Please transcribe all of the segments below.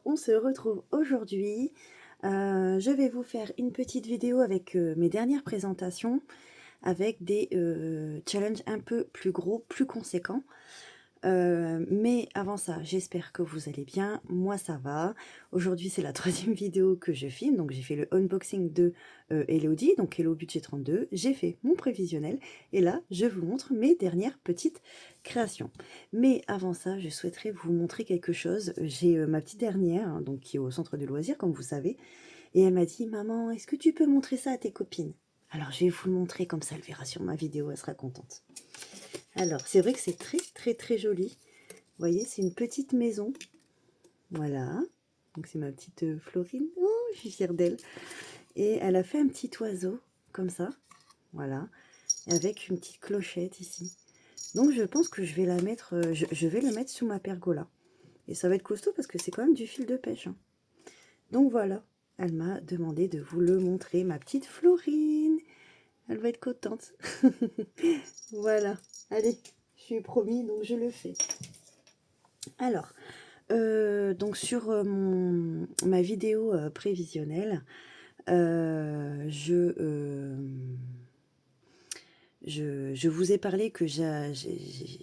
on se retrouve aujourd'hui. Je vais vous faire une petite vidéo avec mes dernières présentations, avec des challenges un peu plus gros, plus conséquents. Mais avant ça, j'espère que vous allez bien. Moi, ça va. Aujourd'hui, c'est la troisième vidéo que je filme. Donc, j'ai fait le unboxing de Elodie, donc Hello Budget 32. J'ai fait mon prévisionnel. Et là, je vous montre mes dernières petites créations. Mais avant ça, je souhaiterais vous montrer quelque chose. J'ai ma petite dernière, hein, donc, qui est au centre de loisirs, comme vous savez. Et elle m'a dit, maman, est-ce que tu peux montrer ça à tes copines? Alors, je vais vous le montrer, comme ça, elle verra sur ma vidéo, elle sera contente. Alors, c'est vrai que c'est très joli. Vous voyez, c'est une petite maison. Voilà. Donc, c'est ma petite Florine. Oh, je suis fière d'elle. Et elle a fait un petit oiseau, comme ça. Voilà. Avec une petite clochette ici. Donc, je pense que je vais la mettre, je vais le mettre sous ma pergola. Et ça va être costaud parce que c'est quand même du fil de pêche. Hein. Donc, voilà. Elle m'a demandé de vous le montrer, ma petite Florine. Elle va être contente. Voilà. Allez, je suis promis, donc je le fais. Alors, donc sur ma vidéo prévisionnelle, je vous ai parlé que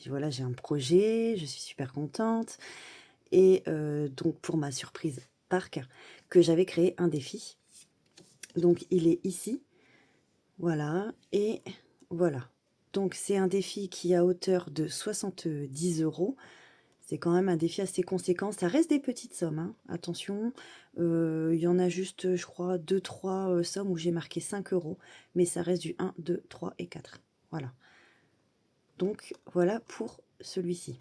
voilà, j'ai un projet, je suis super contente. Et donc pour ma surprise parc, que j'avais créé un défi. Donc il est ici. Voilà. Et voilà. Donc c'est un défi qui est à hauteur de 70 €. C'est quand même un défi assez conséquent. Ça reste des petites sommes, hein. Attention, il y en a juste, je crois, 2-3 sommes où j'ai marqué 5 €. Mais ça reste du 1, 2, 3 et 4. Voilà. Donc, voilà pour celui-ci.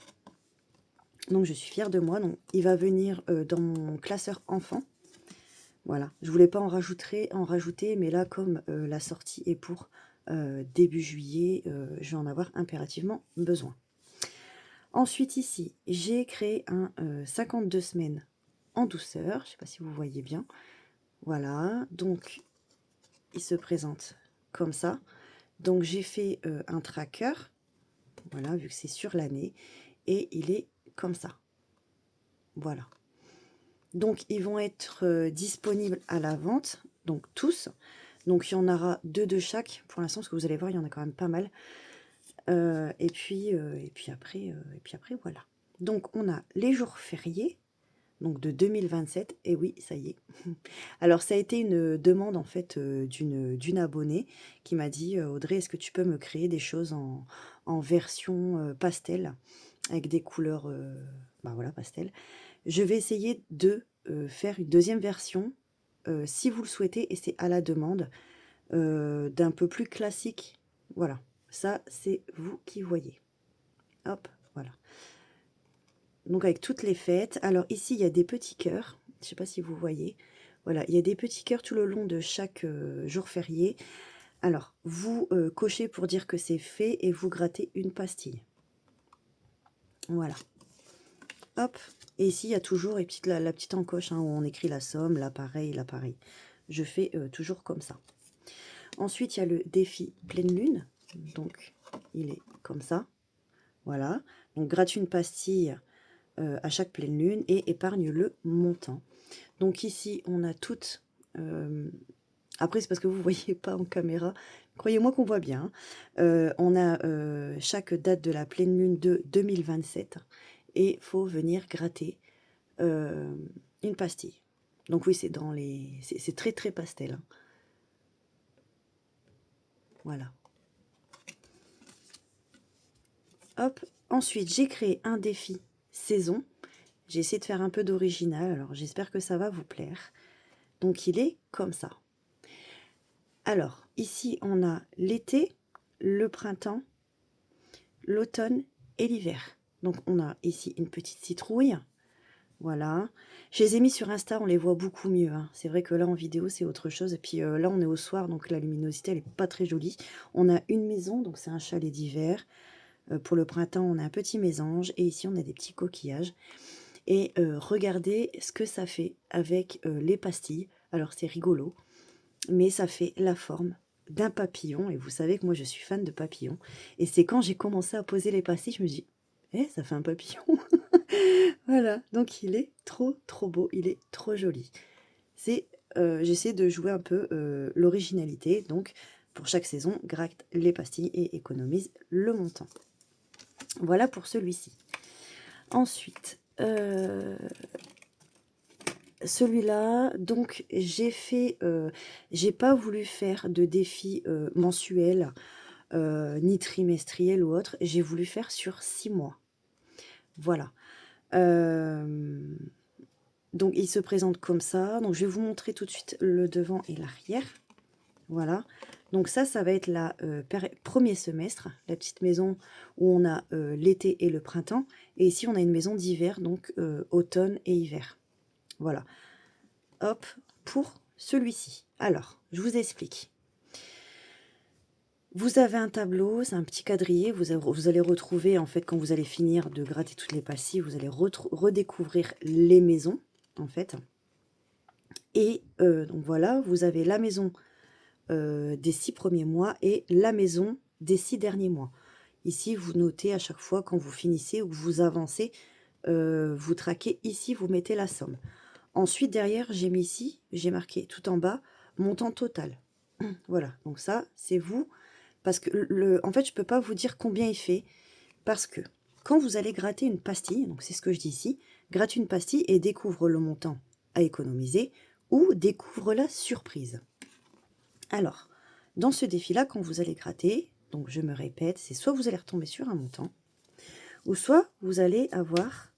Donc, je suis fière de moi. Donc, il va venir dans mon classeur enfant. Voilà. Je voulais pas en rajouter, mais là, comme la sortie est pour début juillet, je vais en avoir impérativement besoin. Ensuite, ici, j'ai créé un 52 semaines en douceur. Je ne sais pas si vous voyez bien. Voilà. Donc, il se présente comme ça. Donc, j'ai fait un tracker. Voilà, vu que c'est sur l'année. Et il est comme ça. Voilà. Donc, ils vont être disponibles à la vente. Donc, tous. Donc, il y en aura 2 de chaque pour l'instant. Parce que vous allez voir, il y en a quand même pas mal. Et puis après, voilà. Donc, on a les jours fériés. Donc de 2027, et oui, ça y est. Alors ça a été une demande en fait d'une abonnée qui m'a dit Audrey, est-ce que tu peux me créer des choses en version pastel avec des couleurs bah voilà, pastel. Je vais essayer de faire une deuxième version si vous le souhaitez, et c'est à la demande d'un peu plus classique. Voilà, ça c'est vous qui voyez. Hop, voilà. Donc avec toutes les fêtes. Alors ici, il y a des petits cœurs. Je ne sais pas si vous voyez. Voilà, il y a des petits cœurs tout le long de chaque jour férié. Alors, vous cochez pour dire que c'est fait et vous grattez une pastille. Voilà. Hop. Et ici, il y a toujours la petite encoche hein, où on écrit la somme, là pareil, là pareil. Je fais toujours comme ça. Ensuite, il y a le défi pleine lune. Donc, il est comme ça. Voilà. Donc, gratte une pastille à chaque pleine lune et épargne le montant. Donc ici, on a toutes... après, c'est parce que vous ne voyez pas en caméra. Croyez-moi qu'on voit bien. On a chaque date de la pleine lune de 2027. Et il faut venir gratter une pastille. Donc oui, c'est dans les... C'est très pastel. Hein. Voilà. Hop. Ensuite, j'ai créé un défi saison. J'ai essayé de faire un peu d'original. Alors, j'espère que ça va vous plaire. Donc, il est comme ça. Alors, ici, on a l'été, le printemps, l'automne et l'hiver. Donc, on a ici une petite citrouille. Voilà. Je les ai mis sur Insta, on les voit beaucoup mieux. Hein. C'est vrai que là, en vidéo, c'est autre chose. Et puis là, on est au soir, donc la luminosité, elle n'est pas très jolie. On a une maison, donc c'est un chalet d'hiver. Pour le printemps, on a un petit mésange. Et ici, on a des petits coquillages. Et regardez ce que ça fait avec les pastilles. Alors, c'est rigolo. Mais ça fait la forme d'un papillon, et vous savez que moi je suis fan de papillons, et c'est quand j'ai commencé à poser les pastilles, je me dis, ça fait un papillon. Voilà, donc il est trop, trop beau, il est trop joli. C'est, j'essaie de jouer un peu, l'originalité, donc pour chaque saison, gratte les pastilles et économise le montant. Voilà pour celui-ci. Ensuite, celui-là, donc j'ai pas voulu faire de défi, mensuel, ni trimestriel ou autre, j'ai voulu faire sur 6 mois. Voilà. Donc il se présente comme ça. Donc je vais vous montrer tout de suite le devant et l'arrière. Voilà. Donc ça va être la premier semestre, la petite maison où on a l'été et le printemps. Et ici, on a une maison d'hiver, donc automne et hiver. Voilà. Hop, pour celui-ci. Alors, je vous explique. Vous avez un tableau, c'est un petit quadrillé. Vous allez retrouver, en fait, quand vous allez finir de gratter toutes les pastilles, vous allez redécouvrir les maisons, en fait. Et donc voilà, vous avez la maison des 6 premiers mois et la maison des 6 derniers mois. Ici, vous notez à chaque fois quand vous finissez ou que vous avancez, vous traquez ici, vous mettez la somme. Ensuite, derrière, j'ai mis ici, j'ai marqué tout en bas, montant total. Voilà, donc ça, c'est vous. Parce que, en fait, je ne peux pas vous dire combien il fait. Parce que quand vous allez gratter une pastille, donc c'est ce que je dis ici, gratte une pastille et découvre le montant à économiser ou découvre la surprise. Alors, dans ce défi-là, quand vous allez gratter, donc je me répète, c'est soit vous allez retomber sur un montant, ou soit vous allez avoir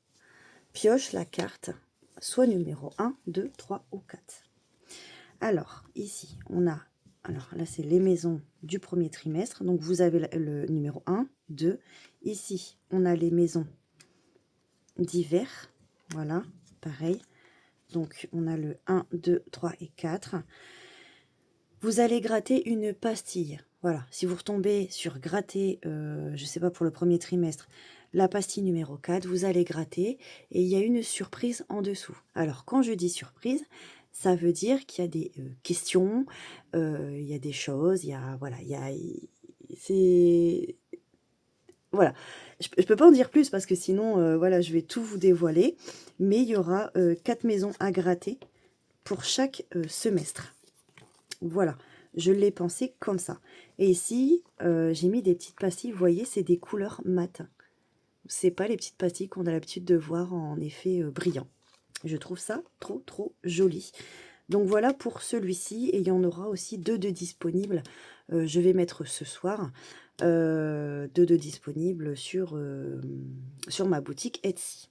pioche la carte, soit numéro 1, 2, 3 ou 4. Alors, ici, on a, alors là, c'est les maisons du premier trimestre. Donc, vous avez le numéro 1, 2. Ici, on a les maisons d'hiver. Voilà, pareil. Donc, on a le 1, 2, 3 et 4. Vous allez gratter une pastille. Voilà, si vous retombez sur gratter, je ne sais pas, pour le premier trimestre, la pastille numéro 4, vous allez gratter et il y a une surprise en dessous. Alors, quand je dis surprise, ça veut dire qu'il y a des questions, il y a des choses, il y a, voilà, c'est, voilà. Je ne peux pas en dire plus parce que sinon, voilà, je vais tout vous dévoiler. Mais il y aura 4 maisons à gratter pour chaque semestre. Voilà, je l'ai pensé comme ça. Et ici, j'ai mis des petites pastilles, vous voyez, c'est des couleurs mat. C'est pas les petites pastilles qu'on a l'habitude de voir en effet brillant. Je trouve ça trop, trop joli. Donc voilà pour celui-ci, et il y en aura aussi 2 de disponibles. Je vais mettre ce soir 2 de disponibles sur ma boutique Etsy.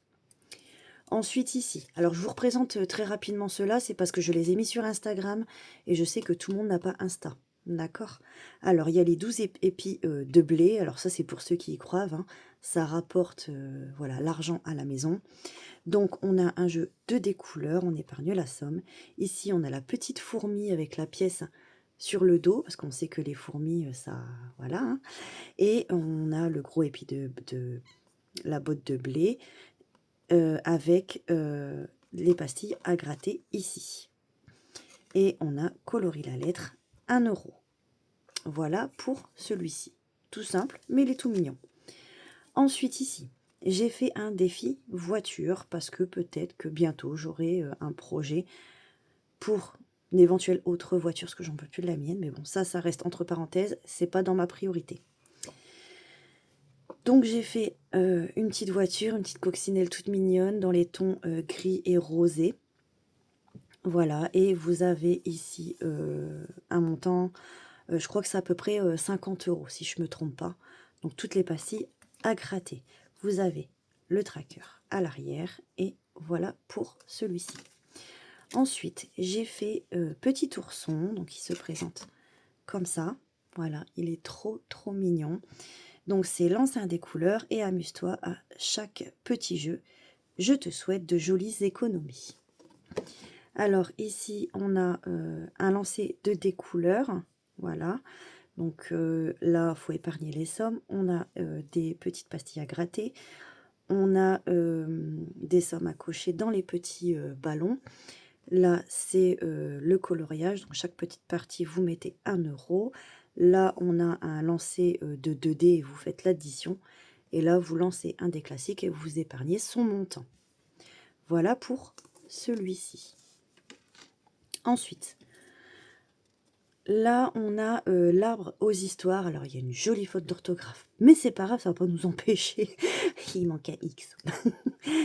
Ensuite ici, alors je vous représente très rapidement ceux-là, c'est parce que je les ai mis sur Instagram et je sais que tout le monde n'a pas Insta. D'accord. Alors il y a les 12 épis de blé, alors ça c'est pour ceux qui y croient, hein. Ça rapporte voilà, l'argent à la maison. Donc on a un jeu de découleurs, on épargne la somme. Ici on a la petite fourmi avec la pièce sur le dos, parce qu'on sait que les fourmis, ça, voilà, hein. Et on a le gros épi de la botte de blé, avec les pastilles à gratter ici. Et on a coloré la lettre 1 €. Voilà pour celui-ci. Tout simple, mais il est tout mignon. Ensuite ici, j'ai fait un défi voiture parce que peut-être que bientôt j'aurai un projet pour une éventuelle autre voiture, parce que j'en peux plus de la mienne. Mais bon, ça reste entre parenthèses, c'est pas dans ma priorité. Donc j'ai fait une petite voiture, une petite coccinelle toute mignonne dans les tons gris et rosé. Voilà, et vous avez ici un montant, je crois que c'est à peu près 50 € si je ne me trompe pas. Donc toutes les pastilles à gratter. Vous avez le tracker à l'arrière et voilà pour celui-ci. Ensuite, j'ai fait petit ourson, donc il se présente comme ça. Voilà, il est trop trop mignon. Donc c'est lance un des couleurs et amuse-toi à chaque petit jeu. Je te souhaite de jolies économies. Alors ici, on a un lancer de découleurs. Voilà. Donc là, il faut épargner les sommes. On a des petites pastilles à gratter. On a des sommes à cocher dans les petits ballons. Là, c'est le coloriage. Donc chaque petite partie, vous mettez 1 €. Là, on a un lancer de 2D et vous faites l'addition. et là, vous lancez un des classiques et vous épargnez son montant. Voilà pour celui-ci. Ensuite, là, on a l'arbre aux histoires. Alors, il y a une jolie faute d'orthographe, mais c'est pas grave, ça va pas nous empêcher. Il manque un X.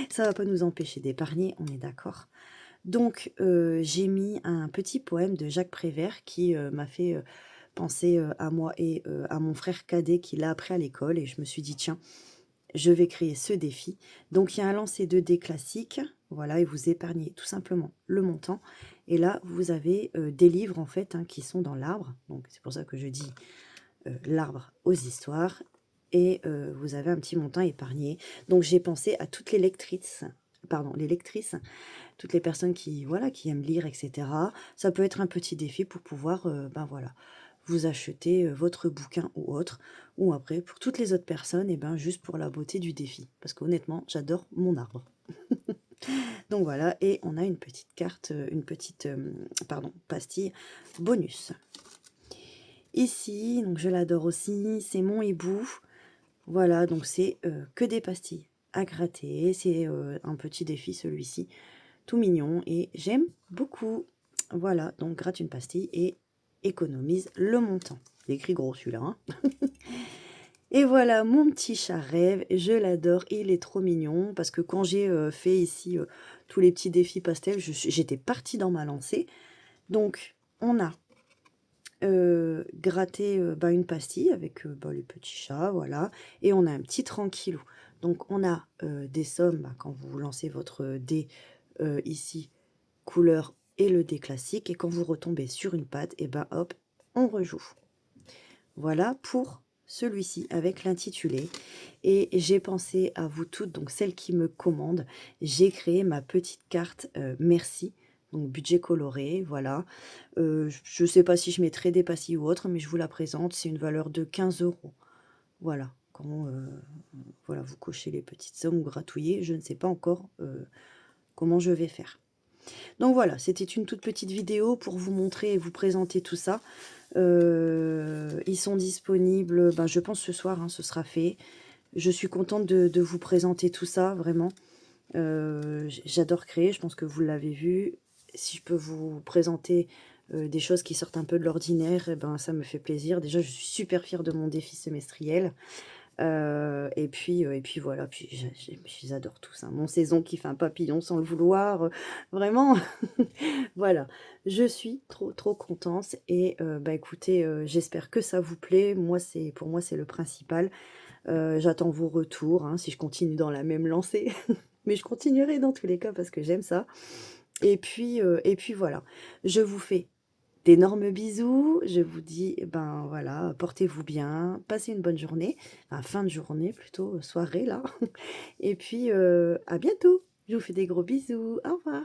Ça va pas nous empêcher d'épargner, on est d'accord. Donc, j'ai mis un petit poème de Jacques Prévert qui m'a fait penser à moi et à mon frère cadet qui l'a appris à l'école. Et je me suis dit, tiens, je vais créer ce défi. Donc, il y a un lancer de dés classique. Voilà, et vous épargnez tout simplement le montant. Et là, vous avez des livres, en fait, hein, qui sont dans l'arbre. Donc, c'est pour ça que je dis l'arbre aux histoires. Et vous avez un petit montant épargné. Donc, j'ai pensé à toutes les lectrices, toutes les personnes qui, voilà, qui aiment lire, etc. Ça peut être un petit défi pour pouvoir, ben voilà, vous acheter votre bouquin ou autre. Ou après, pour toutes les autres personnes, et ben juste pour la beauté du défi. Parce qu'honnêtement, j'adore mon arbre. Donc voilà, et on a une petite carte, pastille bonus. Ici, donc je l'adore aussi, c'est mon hibou. Voilà, donc c'est que des pastilles à gratter. C'est un petit défi celui-ci, tout mignon et j'aime beaucoup. Voilà, donc gratte une pastille et économise le montant. Il est écrit gros celui-là. Hein. Et voilà, mon petit chat rêve, je l'adore, il est trop mignon, parce que quand j'ai fait ici tous les petits défis pastels, j'étais partie dans ma lancée. Donc, on a gratté une pastille avec les petits chats, voilà, et on a un petit tranquillou. Donc, on a des sommes, quand vous lancez votre dé ici, couleur et le dé classique, et quand vous retombez sur une patte, et ben hop, on rejoue. Voilà pour celui-ci avec l'intitulé. Et j'ai pensé à vous toutes, donc celles qui me commandent. J'ai créé ma petite carte merci, donc budget coloré, voilà. Je ne sais pas si je mettrai des pastilles ou autre, mais je vous la présente. C'est une valeur de 15 €. Voilà, quand voilà, vous cochez les petites sommes ou gratouillez. Je ne sais pas encore comment je vais faire. Donc voilà, c'était une toute petite vidéo pour vous montrer et vous présenter tout ça. Ils sont disponibles, je pense ce soir, hein, ce sera fait. Je suis contente de vous présenter tout ça, vraiment. J'adore créer, je pense que vous l'avez vu. Si je peux vous présenter des choses qui sortent un peu de l'ordinaire, ça me fait plaisir. Déjà, je suis super fière de mon défi semestriel. Et puis voilà, puis j'adore tout ça. Mon saison qui fait un papillon sans le vouloir, vraiment, voilà. Je suis trop contente et écoutez, j'espère que ça vous plaît. Pour moi, c'est le principal. J'attends vos retours, hein, si je continue dans la même lancée. Mais je continuerai dans tous les cas parce que j'aime ça. Et puis voilà. Je vous fais d'énormes bisous. Je vous dis, voilà, portez-vous bien, passez une bonne journée. Enfin, fin de journée plutôt, soirée là. Et puis, à bientôt. Je vous fais des gros bisous. Au revoir.